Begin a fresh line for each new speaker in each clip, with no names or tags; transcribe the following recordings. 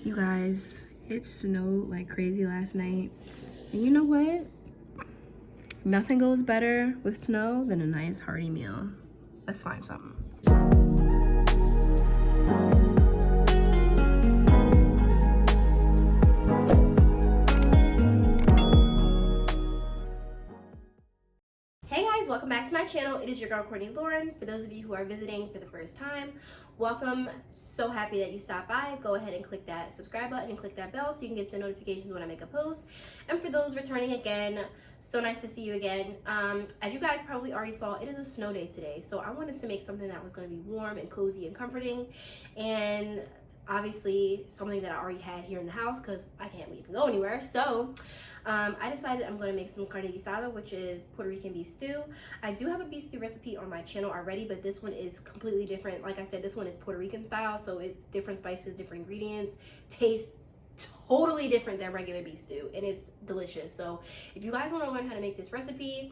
You guys, it snowed like crazy last night. And you know what? Nothing goes better with snow than a nice hearty meal. Let's find something. Hey guys, welcome back to my channel. It is your girl Courtney. For those of you who are visiting for the first time, welcome. So happy that you stopped by. Go ahead and click that subscribe button and click that bell so you can get the notifications when I make a post. And for those returning again, so nice to see you again. As you guys probably already saw, it is a snow day today, so I wanted to make something that was going to be warm and cozy and comforting, and obviously something that I already had here in the house because I can't leave and go anywhere. So I decided I'm going to make some carne guisada, which is Puerto Rican beef stew. I do have a beef stew recipe on my channel already, but this one is completely different. Like I said, this one is Puerto Rican style, so it's different spices, different ingredients, tastes totally different than regular beef stew, and it's delicious. So if you guys want to learn how to make this recipe,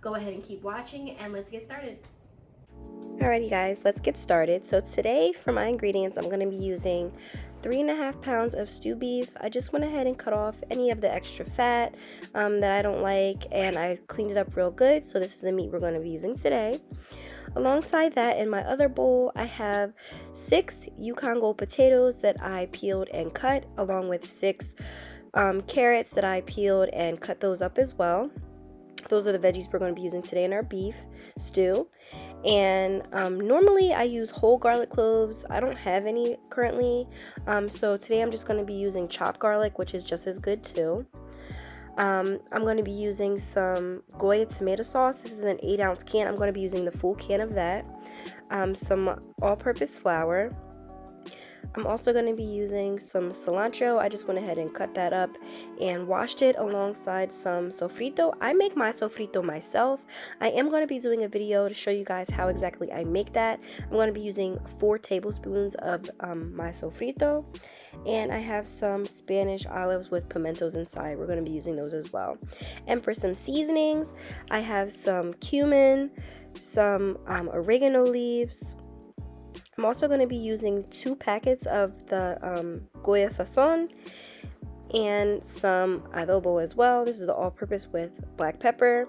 go ahead and keep watching, and let's get started. Alrighty guys, let's get started. So today for my ingredients, I'm going to be using 3.5 pounds of stew beef. I just went ahead and cut off any of the extra fat that I don't like, and I cleaned it up real good. So this is the meat we're going to be using today. Alongside that, in my other bowl, I have 6 Yukon Gold potatoes that I peeled and cut, along with 6 carrots that I peeled and cut those up as well. Those are the veggies we're going to be using today in our beef stew. And normally I use whole garlic cloves. I don't have any currently, so today I'm just going to be using chopped garlic, which is just as good too. I'm going to be using some Goya tomato sauce. This is an 8-ounce can. I'm going to be using the full can of that. Some all-purpose flour. I'm also going to be using some cilantro. I just went ahead and cut that up and washed it alongside some sofrito. I make my sofrito myself. I am going to be doing a video to show you guys how exactly I make that. I'm going to be using 4 tablespoons of my sofrito. And I have some Spanish olives with pimentos inside. We're going to be using those as well. And for some seasonings, I have some cumin, some oregano leaves. I'm also going to be using 2 packets of the Goya Sazon and some adobo as well. This is the all-purpose with black pepper.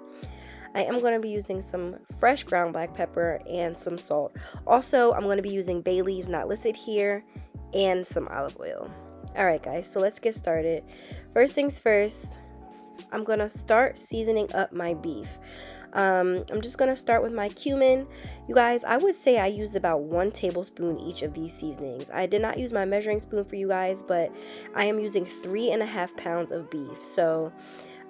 I am going to be using some fresh ground black pepper and some salt. Also, I'm going to be using bay leaves, not listed here, and some olive oil. Alright guys, so let's get started. First things first, I'm going to start seasoning up my beef. I'm just going to start with my cumin. You guys, I would say I used about 1 tablespoon each of these seasonings. I did not use my measuring spoon for you guys, but I am using 3.5 pounds of beef. So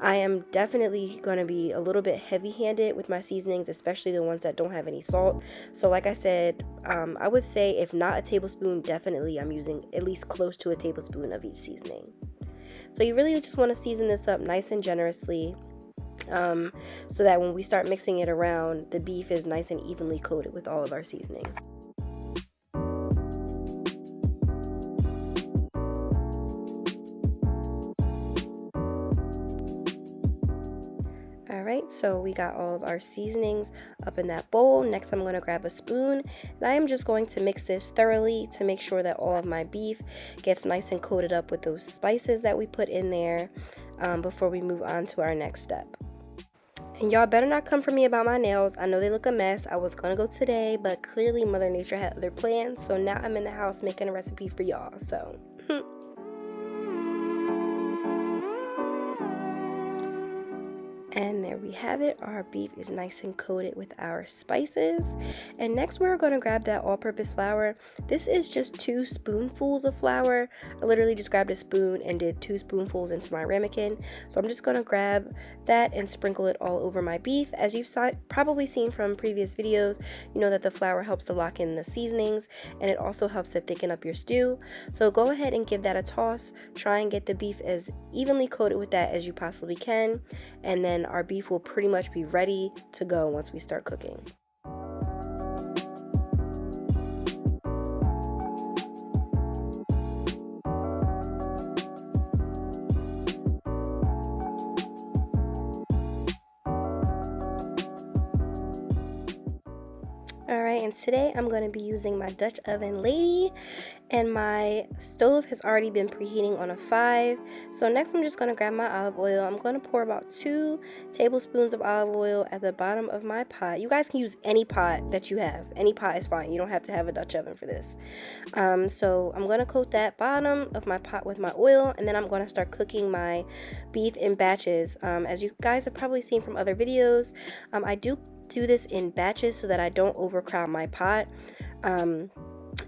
I am definitely going to be a little bit heavy-handed with my seasonings, especially the ones that don't have any salt. So like I said, I would say if not a tablespoon, definitely I'm using at least close to a tablespoon of each seasoning. So you really just want to season this up nice and generously. So that when we start mixing it around, the beef is nice and evenly coated with all of our seasonings. Alright, so we got all of our seasonings up in that bowl. Next I'm going to grab a spoon, and I am just going to mix this thoroughly to make sure that all of my beef gets nice and coated up with those spices that we put in there before we move on to our next step. And y'all better not come for me about my nails. I know they look a mess. I was gonna go today, but clearly Mother Nature had other plans, so now I'm in the house making a recipe for y'all. So and there we have it. Our beef is nice and coated with our spices. And next we're going to grab that all-purpose flour. This is just 2 spoonfuls of flour. I literally just grabbed a spoon and did 2 spoonfuls into my ramekin. So I'm just going to grab that and sprinkle it all over my beef. As you've probably seen from previous videos, you know that the flour helps to lock in the seasonings, and it also helps to thicken up your stew. So go ahead and give that a toss. Try and get the beef as evenly coated with that as you possibly can, and then our beef will pretty much be ready to go once we start cooking. Alright, and today I'm going to be using my Dutch oven lady, And my stove has already been preheating on a 5. So next I'm just going to grab my olive oil. I'm going to pour about 2 tablespoons of olive oil at the bottom of my pot. You guys can use any pot that you have. Any pot is fine. You don't have to have a Dutch oven for this. So I'm going to coat that bottom of my pot with my oil, and then I'm going to start cooking my beef in batches. As you guys have probably seen from other videos, I do this in batches so that I don't overcrowd my pot.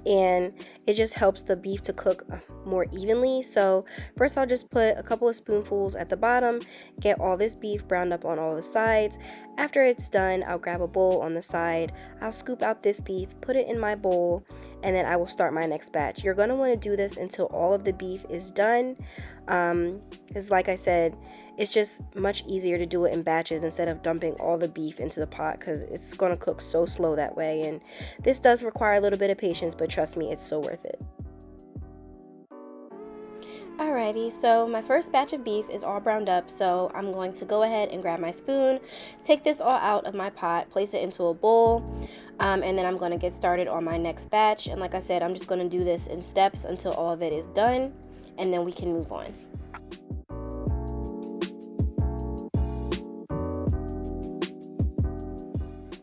And it just helps the beef to cook more evenly. So first I'll just put a couple of spoonfuls at the bottom, get all this beef browned up on all the sides. After it's done, I'll grab a bowl on the side, I'll scoop out this beef, put it in my bowl, and then I will start my next batch. You're going to want to do this until all of the beef is done, because like I said, it's just much easier to do it in batches instead of dumping all the beef into the pot, because it's going to cook so slow that way. And this does require a little bit of patience, but trust me, it's so worth it. Alrighty, so my first batch of beef is all browned up, so I'm going to go ahead and grab my spoon, take this all out of my pot, place it into a bowl, and then I'm going to get started on my next batch. And like I said, I'm just going to do this in steps until all of it is done, and then we can move on.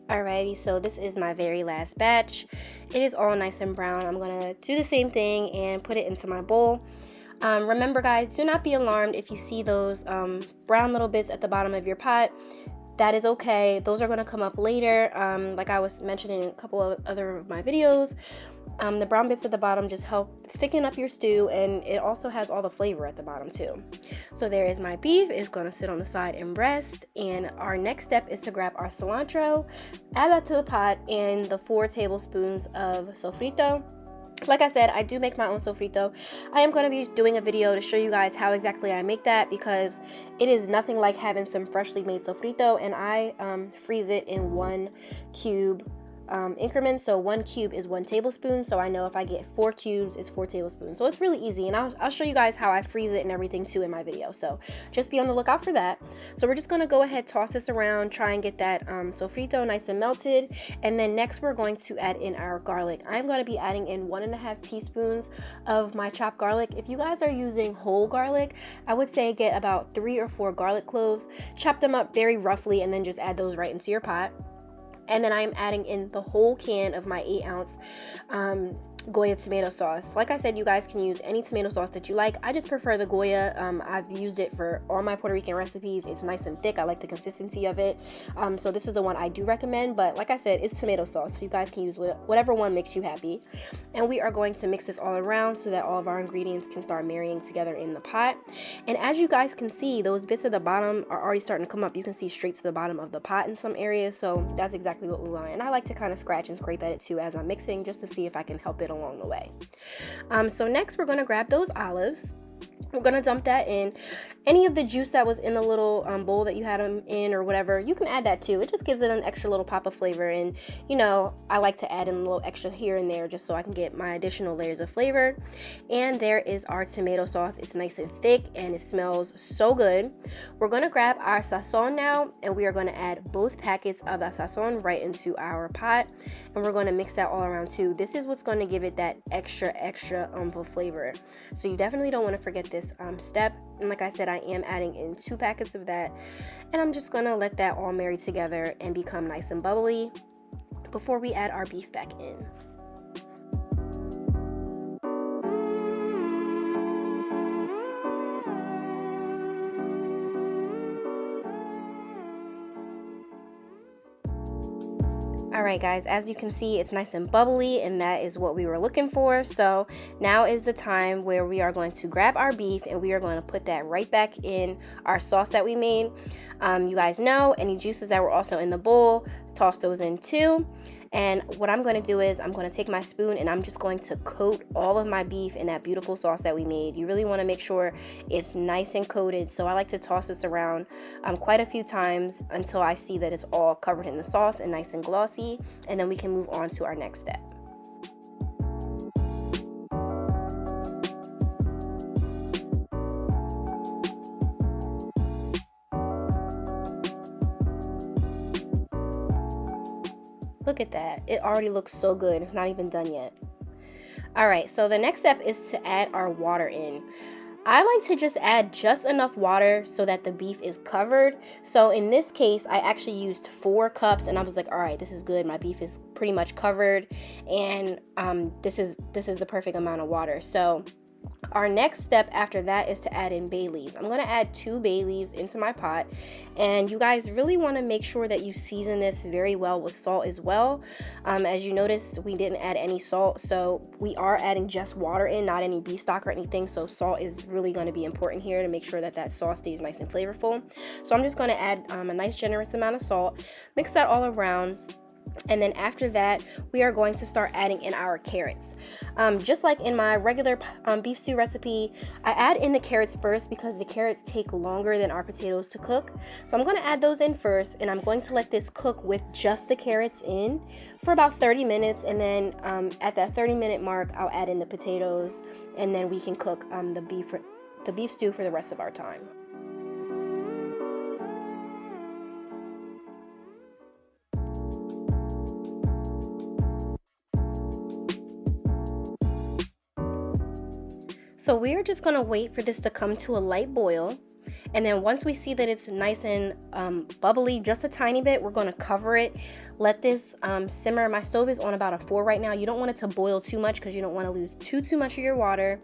Alrighty, so this is my very last batch. It is all nice and brown. I'm going to do the same thing and put it into my bowl. Remember guys, do not be alarmed if you see those brown little bits at the bottom of your pot. That is okay. Those are going to come up later. Like I was mentioning in a couple of other of my videos, the brown bits at the bottom just help thicken up your stew, and it also has all the flavor at the bottom too. So there is my beef. It's going to sit on the side and rest, and our next step is to grab our cilantro, add that to the pot, and the 4 tablespoons of sofrito. Like I said, I do make my own sofrito. I am going to be doing a video to show you guys how exactly I make that, because it is nothing like having some freshly made sofrito, and I freeze it in 1 cube increments. So 1 cube is 1 tablespoon. So I know if I get 4 cubes, it's 4 tablespoons. So it's really easy, and I'll show you guys how I freeze it and everything too in my video. So just be on the lookout for that. So we're just going to go ahead, toss this around, try and get that sofrito nice and melted. And then next we're going to add in our garlic. I'm going to be adding in 1.5 teaspoons of my chopped garlic. If you guys are using whole garlic, I would say get about 3 or 4 garlic cloves, chop them up very roughly, and then just add those right into your pot. And then I'm adding in the whole can of my 8-ounce Goya tomato sauce. Like I said, you guys can use any tomato sauce that you like. I just prefer the Goya. I've used it for all my Puerto Rican recipes. It's nice and thick. I like the consistency of it. So this is the one I do recommend. But like I said, it's tomato sauce, so you guys can use whatever one makes you happy. And we are going to mix this all around so that all of our ingredients can start marrying together in the pot. And as you guys can see, those bits at the bottom are already starting to come up. You can see straight to the bottom of the pot in some areas. So that's exactly what we want. And I like to kind of scratch and scrape at it too as I'm mixing, just to see if I can help it along the way. So next we're going to grab those olives. We're going to dump that in. Any of the juice that was in the little bowl that you had them in or whatever, you can add that too. It just gives it an extra little pop of flavor. And you know, I like to add in a little extra here and there just so I can get my additional layers of flavor. And there is our tomato sauce. It's nice and thick and it smells so good. We're going to grab our sazon now, and we are going to add both packets of that sazon right into our pot. And we're going to mix that all around too. This is what's going to give it that extra flavor. So you definitely don't want to forget this step. And like I said, I am adding in 2 packets of that, and I'm just gonna let that all marry together and become nice and bubbly before we add our beef back in. Alright guys, as you can see, it's nice and bubbly, and that is what we were looking for. So now is the time where we are going to grab our beef and we are going to put that right back in our sauce that we made. You guys know any juices that were also in the bowl, toss those in too. And what I'm going to do is I'm going to take my spoon and I'm just going to coat all of my beef in that beautiful sauce that we made. You really want to make sure it's nice and coated. So I like to toss this around quite a few times until I see that it's all covered in the sauce and nice and glossy. And then we can move on to our next step. Look at that. It already looks so good. It's not even done yet. All right, so the next step is to add our water in. I like to just add just enough water so that the beef is covered. So in this case, I actually used 4 cups, and I was like, all right, this is good. My beef is pretty much covered, and this is the perfect amount of water. So our next step after that is to add in bay leaves. I'm going to add 2 bay leaves into my pot, and you guys really want to make sure that you season this very well with salt as well. As you noticed, we didn't add any salt, so we are adding just water in, not any beef stock or anything, so salt is really going to be important here to make sure that that sauce stays nice and flavorful. So I'm just going to add a nice generous amount of salt, mix that all around. And then after that, we are going to start adding in our carrots. Just like in my regular beef stew recipe, I add in the carrots first because the carrots take longer than our potatoes to cook. So I'm going to add those in first, and I'm going to let this cook with just the carrots in for about 30 minutes. And then at that 30-minute mark, I'll add in the potatoes, and then we can cook the beef stew for the rest of our time. So we are just going to wait for this to come to a light boil. And then once we see that it's nice and bubbly, just a tiny bit, we're going to cover it. Let this simmer. My stove is on about a 4 right now. You don't want it to boil too much because you don't want to lose too much of your water.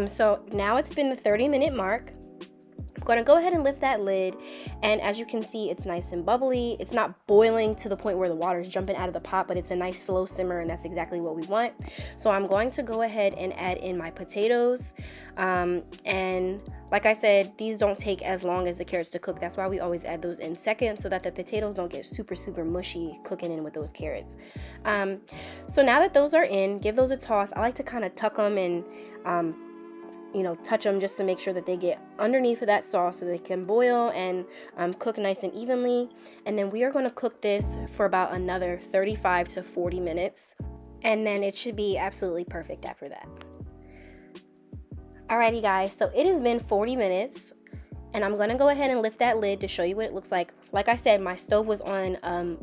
So now it's been the 30-minute mark. I'm going to go ahead and lift that lid, and as you can see, it's nice and bubbly. It's not boiling to the point where the water is jumping out of the pot, but it's a nice slow simmer, and that's exactly what we want. So I'm going to go ahead and add in my potatoes, and like I said, these don't take as long as the carrots to cook. That's why we always add those in second, so that the potatoes don't get super mushy cooking in with those carrots. So now that those are in, give those a toss. I like to kind of tuck them and touch them just to make sure that they get underneath of that sauce so they can boil and cook nice and evenly. And then we are going to cook this for about another 35 to 40 minutes, and then it should be absolutely perfect after that. Alrighty guys, so it has been 40 minutes, and I'm going to go ahead and lift that lid to show you what it looks like. Like I said, my stove was on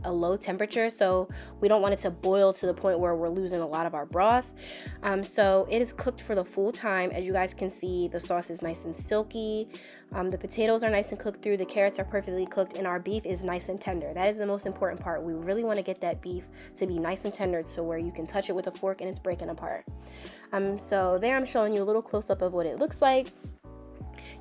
a low temperature, so we don't want it to boil to the point where we're losing a lot of our broth. So it is cooked for the full time. As you guys can see, the sauce is nice and silky. The potatoes are nice and cooked through. The carrots are perfectly cooked, and our beef is nice and tender. That is the most important part. We really want to get that beef to be nice and tender, so where you can touch it with a fork and it's breaking apart. So there I'm showing you a little close-up of what it looks like.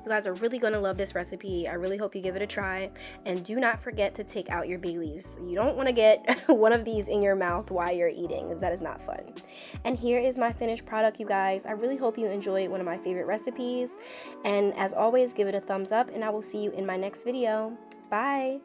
You guys are really going to love this recipe. I really hope you give it a try. And do not forget to take out your bay leaves. You don't want to get one of these in your mouth while you're eating, because that is not fun. And here is my finished product, you guys. I really hope you enjoyed one of my favorite recipes. And as always, give it a thumbs up, and I will see you in my next video. Bye!